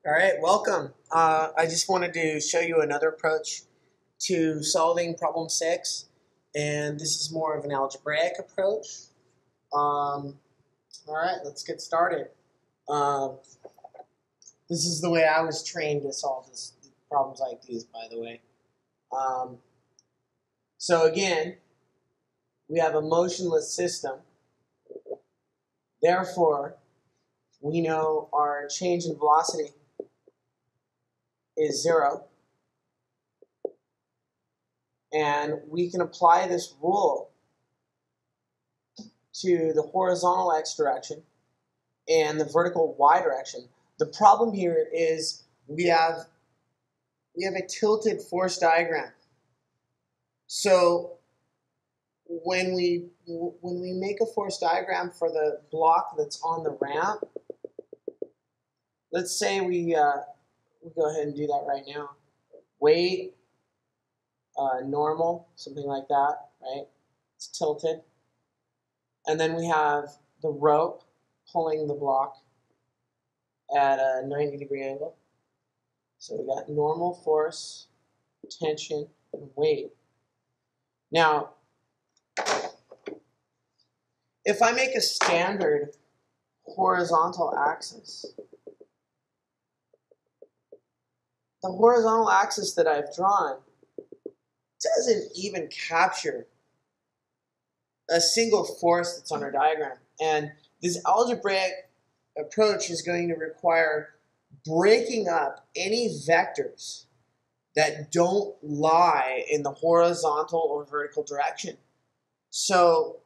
All right, welcome. I just wanted to show you another approach to solving problem 6, and this is more of an algebraic approach. All right, let's get started. Um, this is the way I was trained to solve problems like these, by the way. Um, so again, we have a motionless system. Therefore, we know our change in velocity is 0. And we can apply this rule to the horizontal x direction and the vertical y direction. The problem here is we have a tilted force diagram. So when we make a force diagram for the block that's on the ramp, let's say we go ahead and do that right now. Weight, normal, something like that, right? It's tilted. And then we have the rope pulling the block at a 90-degree angle. So we got normal force, tension, and weight. Now, if I make a standard horizontal axis, the horizontal axis that I've drawn doesn't even capture a single force that's on our diagram. And this algebraic approach is going to require breaking up any vectors that don't lie in the horizontal or vertical direction. So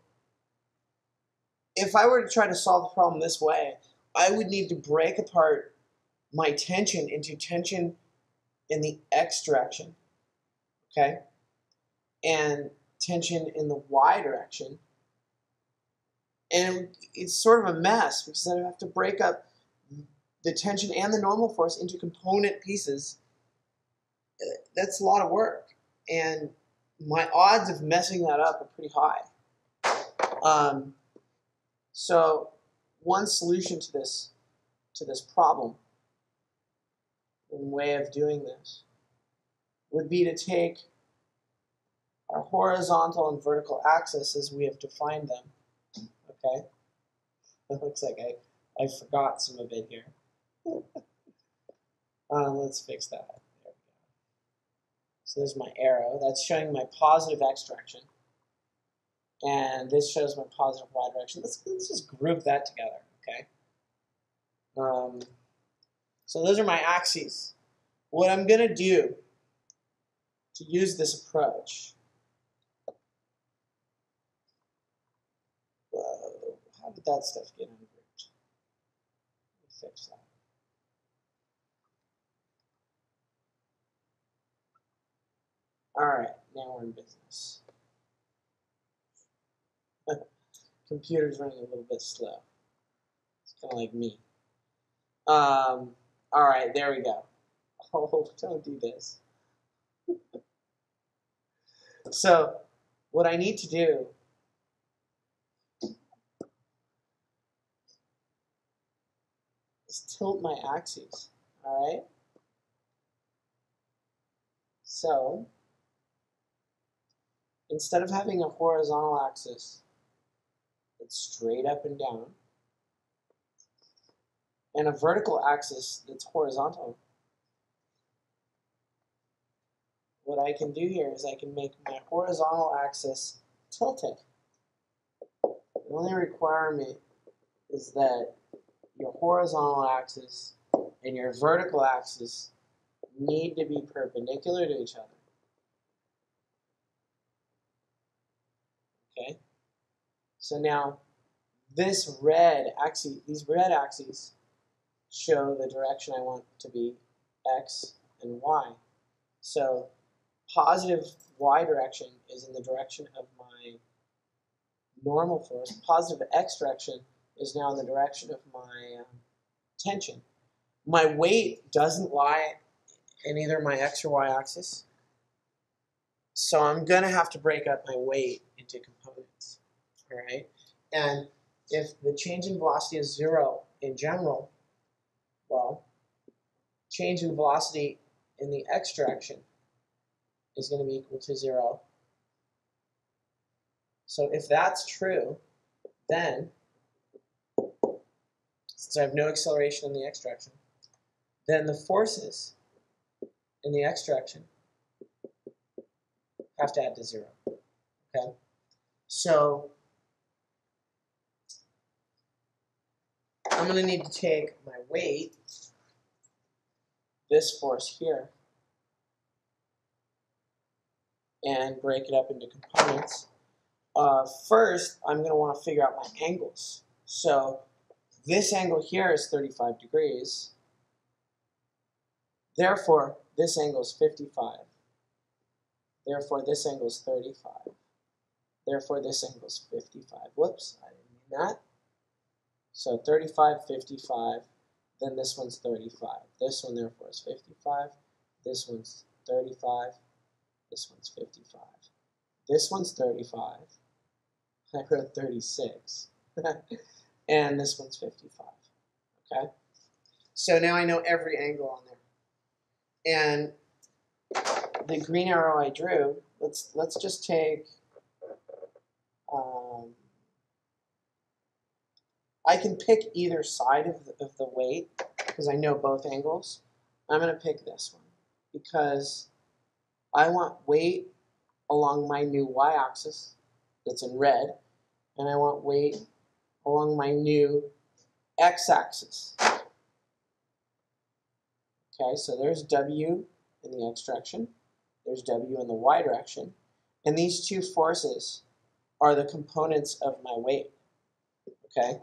if I were to try to solve the problem this way, I would need to break apart my tension into tension in the x direction, okay, and tension in the y direction. And it's sort of a mess because I have to break up the tension and the normal force into component pieces. That's a lot of work, and my odds of messing that up are pretty high. So one solution to this problem, one way of doing this, would be to take our horizontal and vertical axes as we have defined them. Okay, it looks like I forgot some of it here. Let's fix that. There we go. So there's my arrow. That's showing my positive x direction. And this shows my positive y direction. Let's just group that together, okay? So those are my axes. What I'm going to do to use this approach, how did that stuff get ungrouped? Let me fix that. All right, now we're in business. Computer's running a little bit slow. It's kind of like me. All right, there we go. Oh, don't do this. So what I need to do is tilt my axes, all right? So instead of having a horizontal axis that's straight up and down, and a vertical axis that's horizontal, what I can do here is I can make my horizontal axis tilted. The only requirement is that your horizontal axis and your vertical axis need to be perpendicular to each other. Okay? So now these red axes show the direction I want to be x and y. So positive y direction is in the direction of my normal force. Positive x direction is now in the direction of my tension. My weight doesn't lie in either my x or y axis. So I'm going to have to break up my weight into components. All right? And if the change in velocity is 0 in general, well, change in velocity in the x direction is going to be equal to 0. So if that's true, then, since I have no acceleration in the x direction, then the forces in the x direction have to add to 0. Okay? So I'm going to need to take my weight, this force here, and break it up into components. First, I'm going to want to figure out my angles. So this angle here is 35 degrees. Therefore, this angle is 55. Therefore, this angle is 35. Therefore, this angle is 55. Whoops, I didn't mean that. So 35, 55, then this one's 35. This one, therefore, is 55. This one's 35. This one's 55. This one's 35. I wrote 36. And this one's 55. Okay? So now I know every angle on there. And the green arrow I drew, let's just take, I can pick either side of the weight because I know both angles. I'm going to pick this one because I want weight along my new y-axis that's in red, and I want weight along my new x-axis. Okay, so there's W in the x direction, there's W in the y direction, and these two forces are the components of my weight. Okay,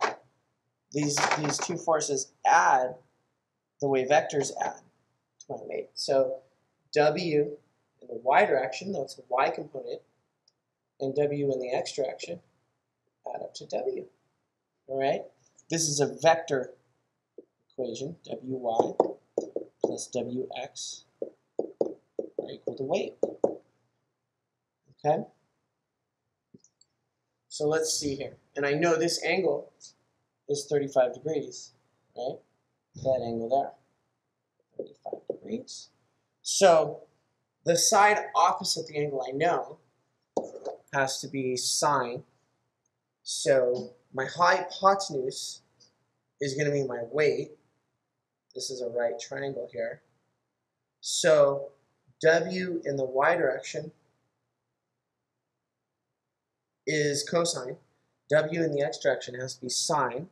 these two forces add the way vectors add to my weight. So W in the y direction, that's the y component, and W in the x direction add up to W. All right, this is a vector equation, Wy plus Wx are equal to weight. Okay? So let's see here. And I know this angle is 35 degrees, right? That angle there, 35 degrees. So the side opposite the angle I know has to be sine. So my hypotenuse is going to be my weight. This is a right triangle here. So W in the y direction is cosine. W in the x direction has to be sine.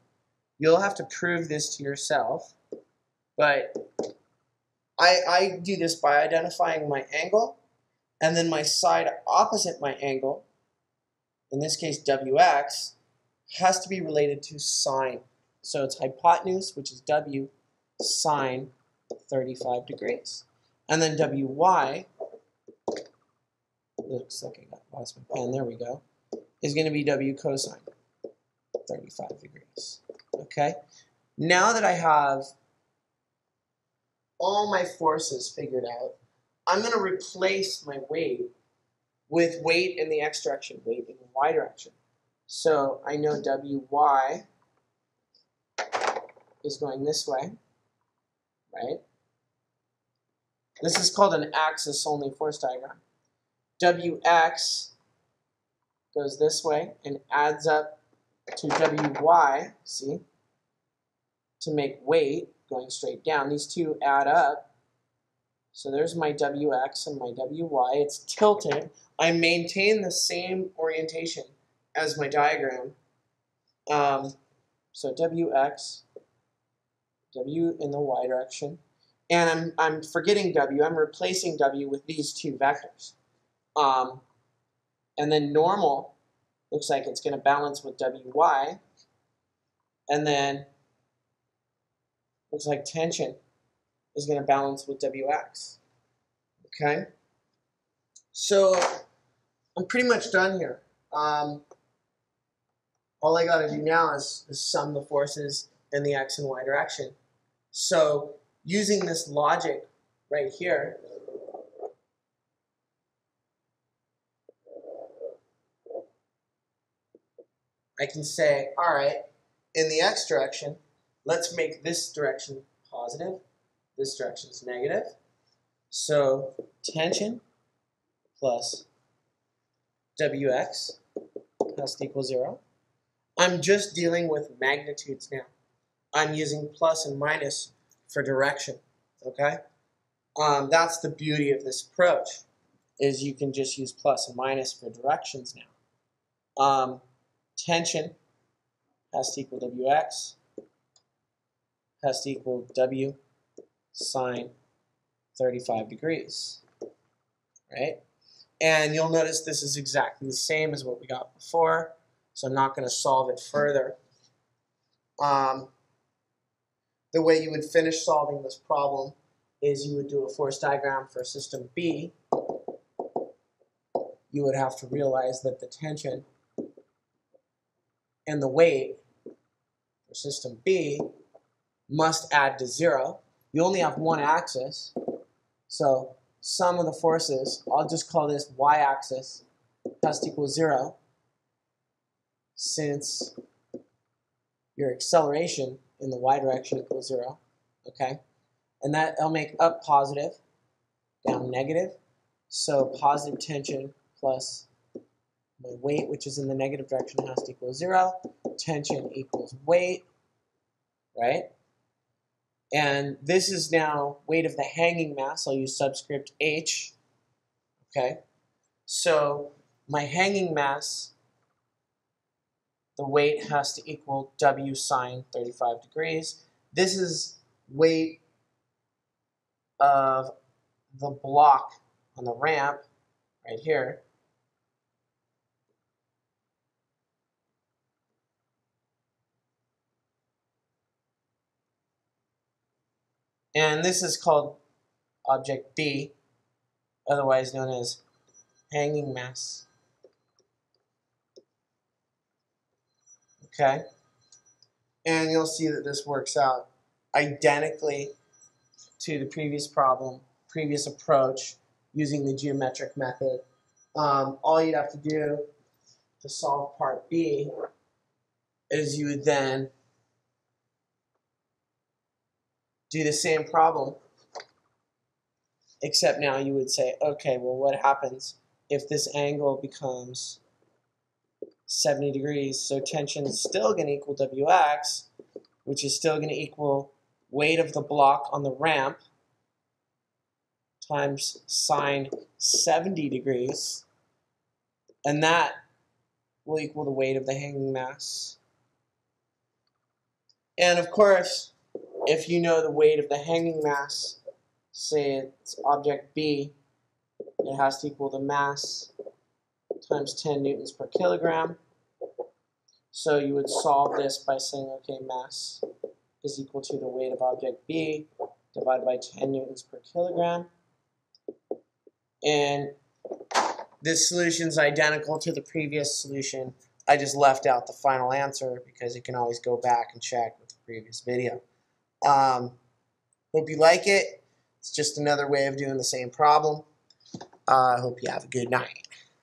You'll have to prove this to yourself, but I do this by identifying my angle and then my side opposite my angle, in this case Wx, has to be related to sine. So it's hypotenuse, which is W, sine 35 degrees. And then Wy, looks like I lost my pen, there we go, is going to be W cosine 35 degrees. Okay? Now that I have all my forces figured out, I'm going to replace my weight with weight in the x direction, weight in the y direction. So I know Wy is going this way, right? This is called an axis-only force diagram. Wx goes this way and adds up to Wy, see, to make weight going straight down. These two add up. So there's my Wx and my Wy. It's tilted. I maintain the same orientation as my diagram. So Wx, W in the y direction. And I'm forgetting W. I'm replacing W with these two vectors. And then normal looks like it's going to balance with Wy. And then looks like tension is going to balance with Wx. Okay? So I'm pretty much done here. All I got to do now is sum the forces in the x and y direction. So using this logic right here, I can say, all right, in the x direction, let's make this direction positive, This direction is negative. So tension plus Wx has to equal 0. I'm just dealing with magnitudes now. I'm using plus and minus for direction, okay? That's the beauty of this approach, is you can just use plus and minus for directions now. Tension has to equal Wx, has to equal W sine 35 degrees, right? And you'll notice this is exactly the same as what we got before, so I'm not going to solve it further. The way you would finish solving this problem is you would do a force diagram for system B. You would have to realize that the tension and the weight for system B must add to 0. You only have one axis, so sum of the forces, I'll just call this y-axis, has to equal 0, since your acceleration in the y direction equals 0, okay? And that'll make up positive, down negative, so positive tension plus my weight, which is in the negative direction, has to equal 0. Tension equals weight, right? And this is now weight of the hanging mass. I'll use subscript h, okay? So my hanging mass, the weight has to equal W sine 35 degrees. This is weight of the block on the ramp right here. And this is called object B, otherwise known as hanging mass. Okay? And you'll see that this works out identically to the previous problem, previous approach, using the geometric method. All you'd have to do to solve part B is you would then do the same problem, except now you would say, okay, well, what happens if this angle becomes 70 degrees? So tension is still going to equal Wx, which is still going to equal weight of the block on the ramp times sine 70 degrees, and that will equal the weight of the hanging mass. And of course, if you know the weight of the hanging mass, say it's object B, it has to equal the mass times 10 newtons per kilogram. So you would solve this by saying, okay, mass is equal to the weight of object B divided by 10 newtons per kilogram. And this solution is identical to the previous solution. I just left out the final answer because you can always go back and check with the previous video. Hope you like it. It's just another way of doing the same problem. I hope you have a good night.